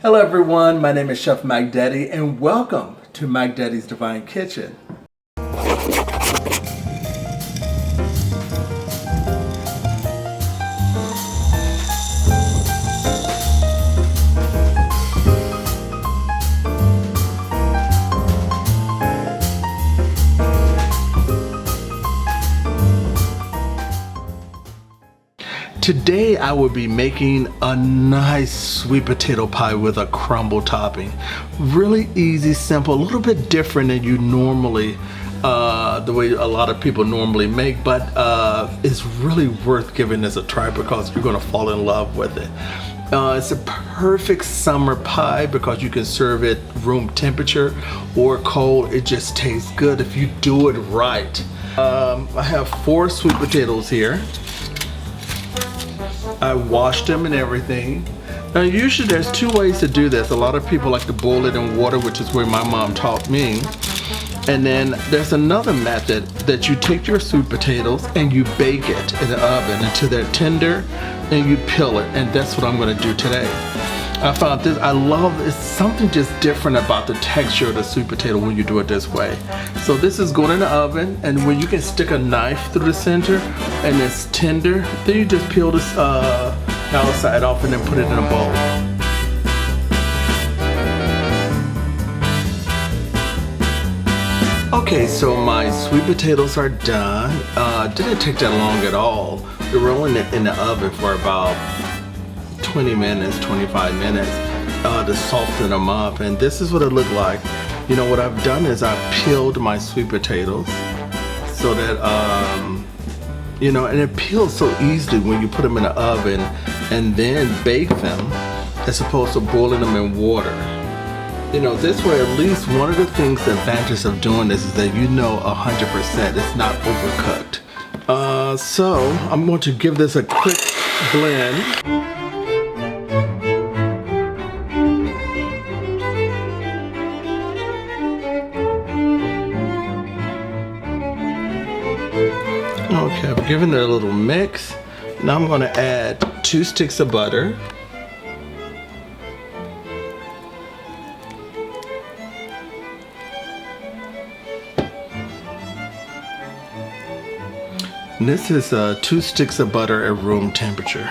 Hello everyone, my name is Chef Mac Daddy and welcome to Mac Daddy's Divine Kitchen. Today I will be making a nice sweet potato pie with a crumble topping. Really easy, simple, a little bit different than you normally, the way a lot of people normally make, but it's really worth giving this a try because you're gonna fall in love with it. It's a perfect summer pie because you can serve it room temperature or cold. It just tastes good if you do it right. I have 4 sweet potatoes here. I washed them and everything. Now usually there's 2 ways to do this. A lot of people like to boil it in water, which is where my mom taught me. And then there's another method that you take your sweet potatoes and you bake it in the oven until they're tender and you peel it, and that's what I'm gonna do today. I found this, I love, it's something just different about the texture of the sweet potato when you do it this way. So this is going in the oven, and when you can stick a knife through the center and it's tender, then you just peel this outside off and then put it in a bowl. Okay, so my sweet potatoes are done. Didn't take that long at all. They were only in the oven for about 20 minutes, 25 minutes to soften them up, and this is what it looked like. You know what I've done is I've peeled my sweet potatoes so that you know, and it peels so easily when you put them in the oven and then bake them as opposed to boiling them in water. You know, this way at least one of the things, the advantage of doing this is that you know 100% it's not overcooked. So I'm going to give this a quick blend. Okay, I've given it a little mix. Now I'm going to add 2 sticks of butter. And this is 2 sticks of butter at room temperature.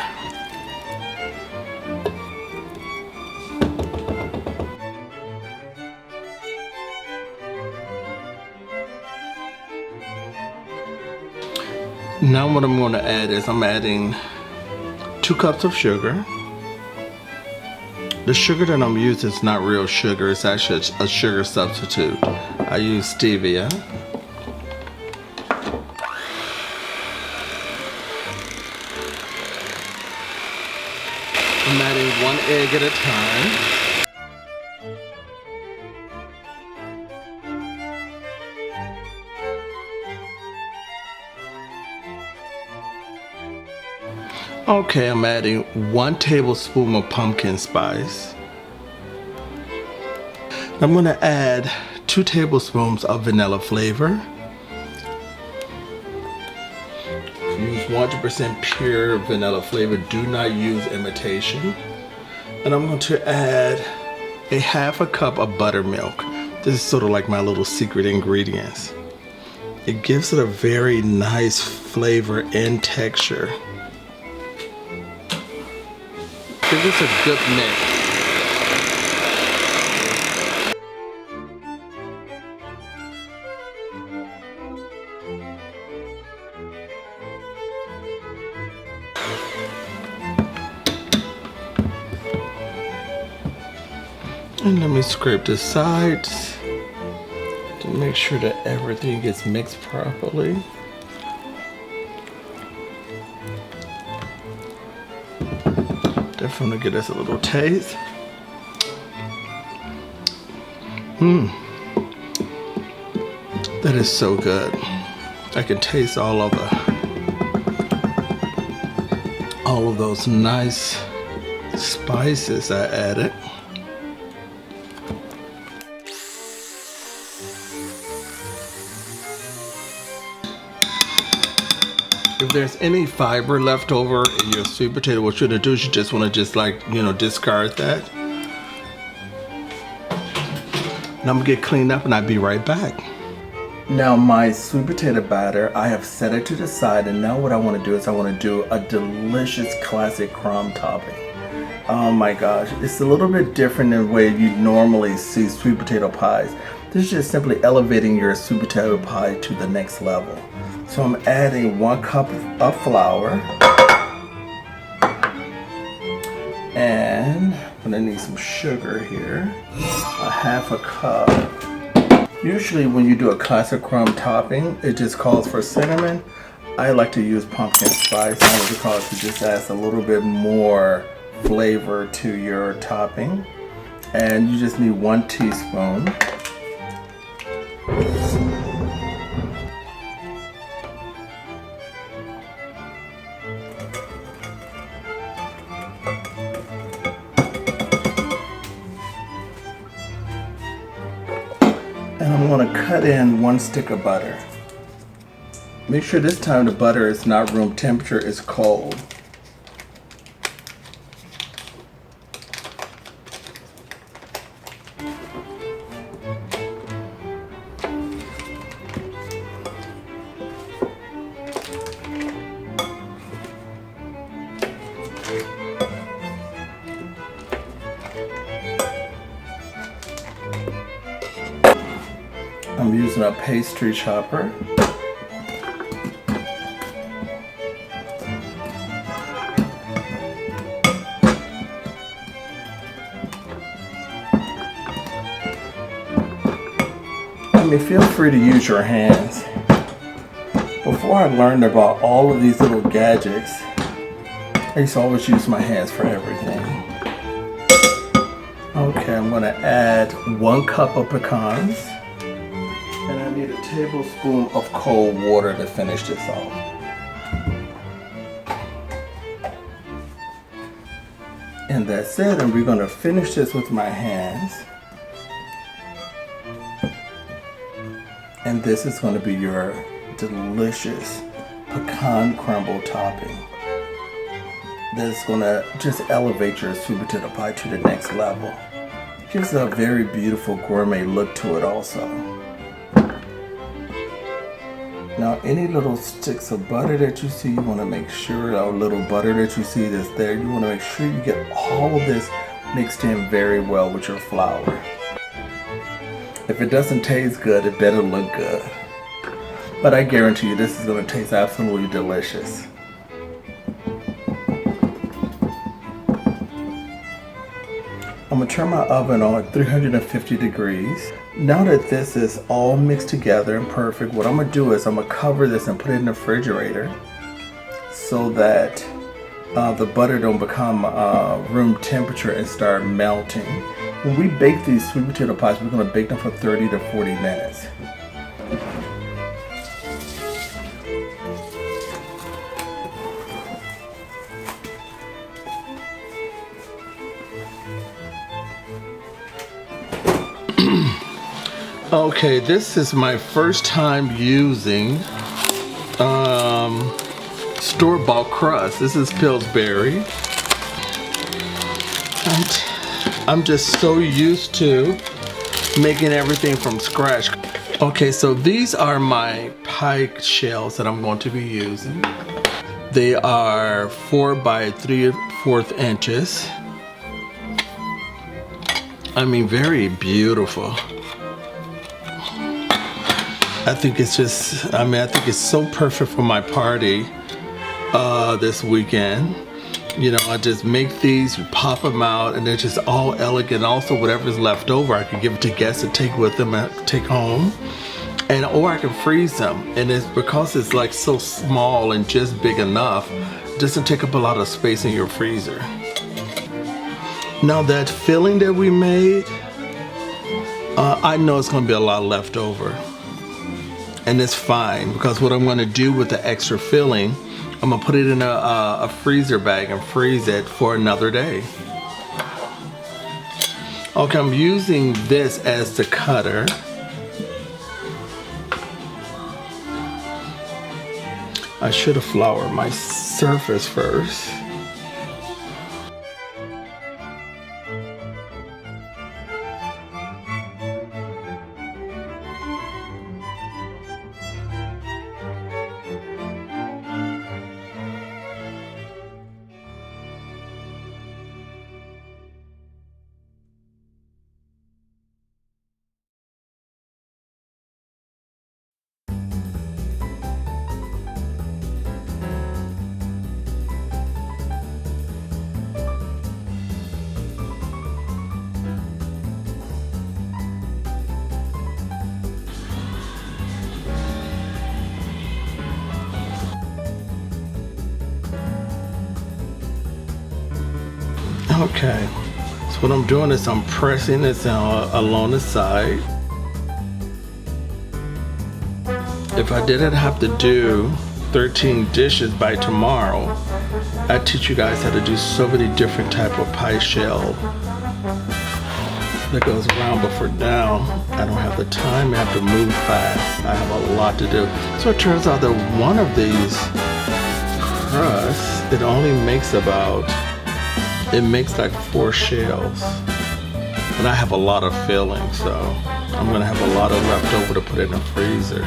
Now what I'm going to add is I'm adding 2 cups of sugar. The sugar that I'm using is not real sugar, it's actually a sugar substitute. I use Stevia. I'm adding 1 egg at a time. Okay, I'm adding 1 tablespoon of pumpkin spice. I'm going to add 2 tablespoons of vanilla flavor. Use 100% pure vanilla flavor. Do not use imitation. And I'm going to add a 1/2 cup of buttermilk. This is sort of like my little secret ingredients. It gives it a very nice flavor and texture. Give this a good mix. And let me scrape the sides to make sure that everything gets mixed properly. Definitely give us a little taste. That is so good. I can taste all of those nice spices I added. If there's any fiber left over in your sweet potato, what you're gonna do is you just wanna discard that. And I'm gonna get cleaned up and I'll be right back. Now my sweet potato batter, I have set it to the side, and now what I want to do is I want to do a delicious classic crumb topping. Oh my gosh, it's a little bit different than the way you normally see sweet potato pies. This is just simply elevating your sweet potato pie to the next level. So I'm adding 1 cup of flour, and I'm gonna need some sugar here, a 1/2 cup. Usually when you do a classic crumb topping, it just calls for cinnamon. I like to use pumpkin spice only because it just adds a little bit more flavor to your topping. And you just need 1 teaspoon. And I'm going to cut in 1 stick of butter. Make sure this time the butter is not room temperature, it's cold. I'm using a pastry chopper. I mean, feel free to use your hands. Before I learned about all of these little gadgets, I used to always use my hands for everything. Okay, I'm gonna add 1 cup of pecans. And I need a tablespoon of cold water to finish this off. And that's it, and we're gonna finish this with my hands. And this is gonna be your delicious pecan crumble topping. That's gonna just elevate your sweet potato pie to the next level. Gives a very beautiful gourmet look to it also. Now any little sticks of butter that you see, you want to make sure, or little butter that you see that's there, you want to make sure you get all of this mixed in very well with your flour. If it doesn't taste good, it better look good. But I guarantee you this is going to taste absolutely delicious. I'm going to turn my oven on at 350 degrees. Now that this is all mixed together and perfect, what I'm going to do is I'm going to cover this and put it in the refrigerator so that the butter don't become room temperature and start melting. When we bake these sweet potato pies, we're going to bake them for 30 to 40 minutes. Okay, this is my first time using store-bought crust. This is Pillsbury. And I'm just so used to making everything from scratch. Okay, so these are my pie shells that I'm going to be using. They are 4 by 3/4 inches. I mean, very beautiful. I think it's just, I think it's so perfect for my party this weekend. You know, I just make these, pop them out, and they're just all elegant. Also, whatever's left over, I can give it to guests to take with them and take home. And or I can freeze them. And it's because it's like so small and just big enough, it doesn't take up a lot of space in your freezer. Now that filling that we made, I know it's gonna be a lot left over. And it's fine, because what I'm gonna do with the extra filling, I'm gonna put it in a freezer bag and freeze it for another day. Okay, I'm using this as the cutter. I should have floured my surface first. Okay, so what I'm doing is I'm pressing this along the side. If I didn't have to do 13 dishes by tomorrow, I teach you guys how to do so many different type of pie shell that goes around, but for now, I don't have the time. I have to move fast. I have a lot to do. So it turns out that one of these crusts, it only makes like 4 shells. And I have a lot of filling, so I'm gonna have a lot of left over to put in the freezer.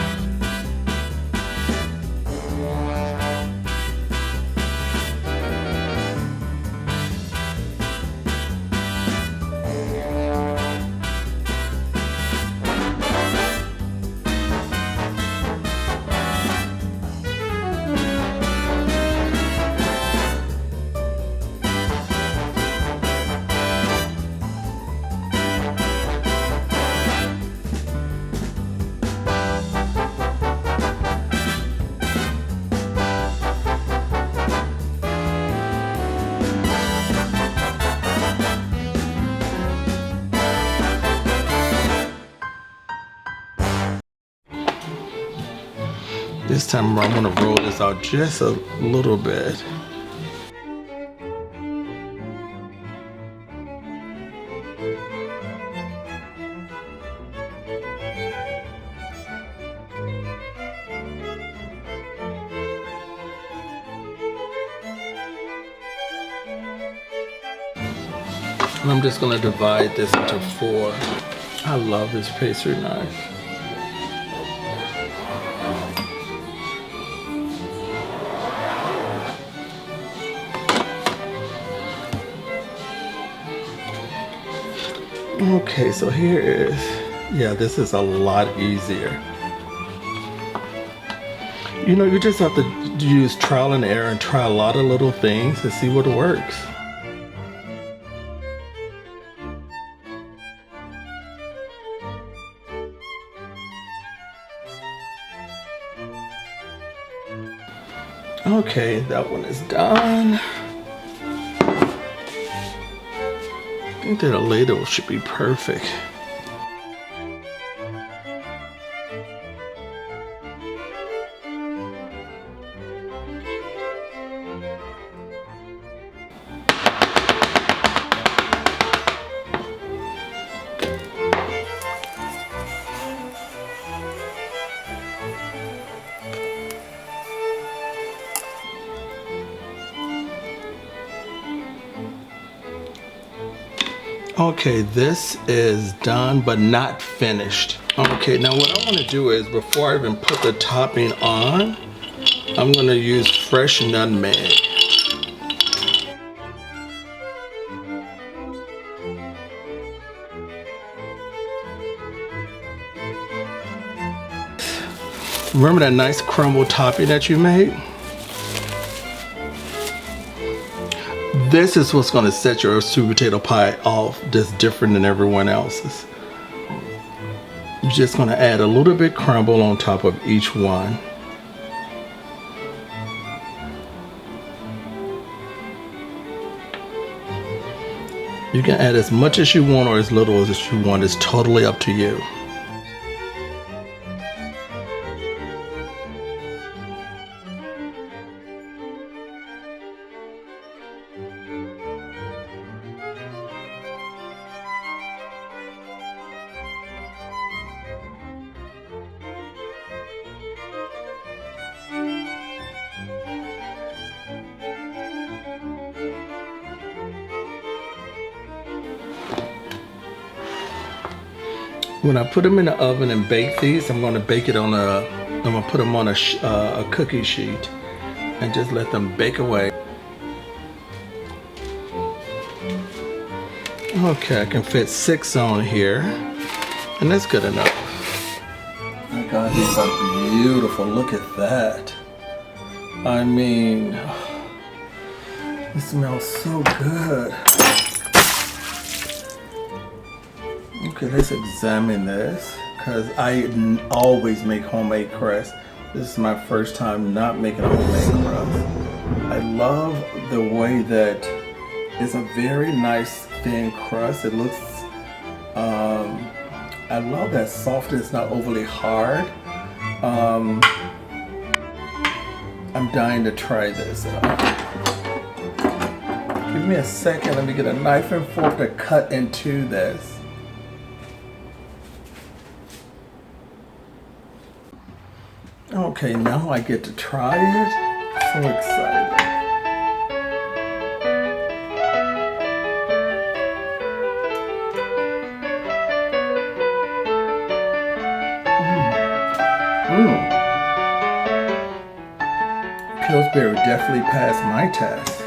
This time I'm gonna roll this out just a little bit. And I'm just gonna divide this into 4. I love this pastry knife. Okay, so here is, yeah, this is a lot easier. You know, you just have to use trial and error and try a lot of little things to see what works. Okay, that one is done. I think that a ladle should be perfect. Okay, this is done but not finished. Okay, now what I want to do is, before I even put the topping on, I'm going to use fresh nutmeg. Remember that nice crumble topping that you made? This is what's going to set your sweet potato pie off just different than everyone else's. You're just going to add a little bit crumble on top of each one. You can add as much as you want or as little as you want. It's totally up to you. When I put them in the oven and bake these, I'm going to bake it on I'm going to put them on a cookie sheet and just let them bake away. Okay, I can fit 6 on here, and that's good enough. My God, these are beautiful. Look at that. I mean, it smells so good. Okay, let's examine this, because I always make homemade crust. This is my first time not making a homemade crust. I love the way that It's a very nice thin crust. It looks, I love that softness, it's not overly hard. I'm dying to try this. Give me a second, let me get a knife and fork to cut into this. Okay, now I get to try it. So excited. Pillsbury definitely passed my test.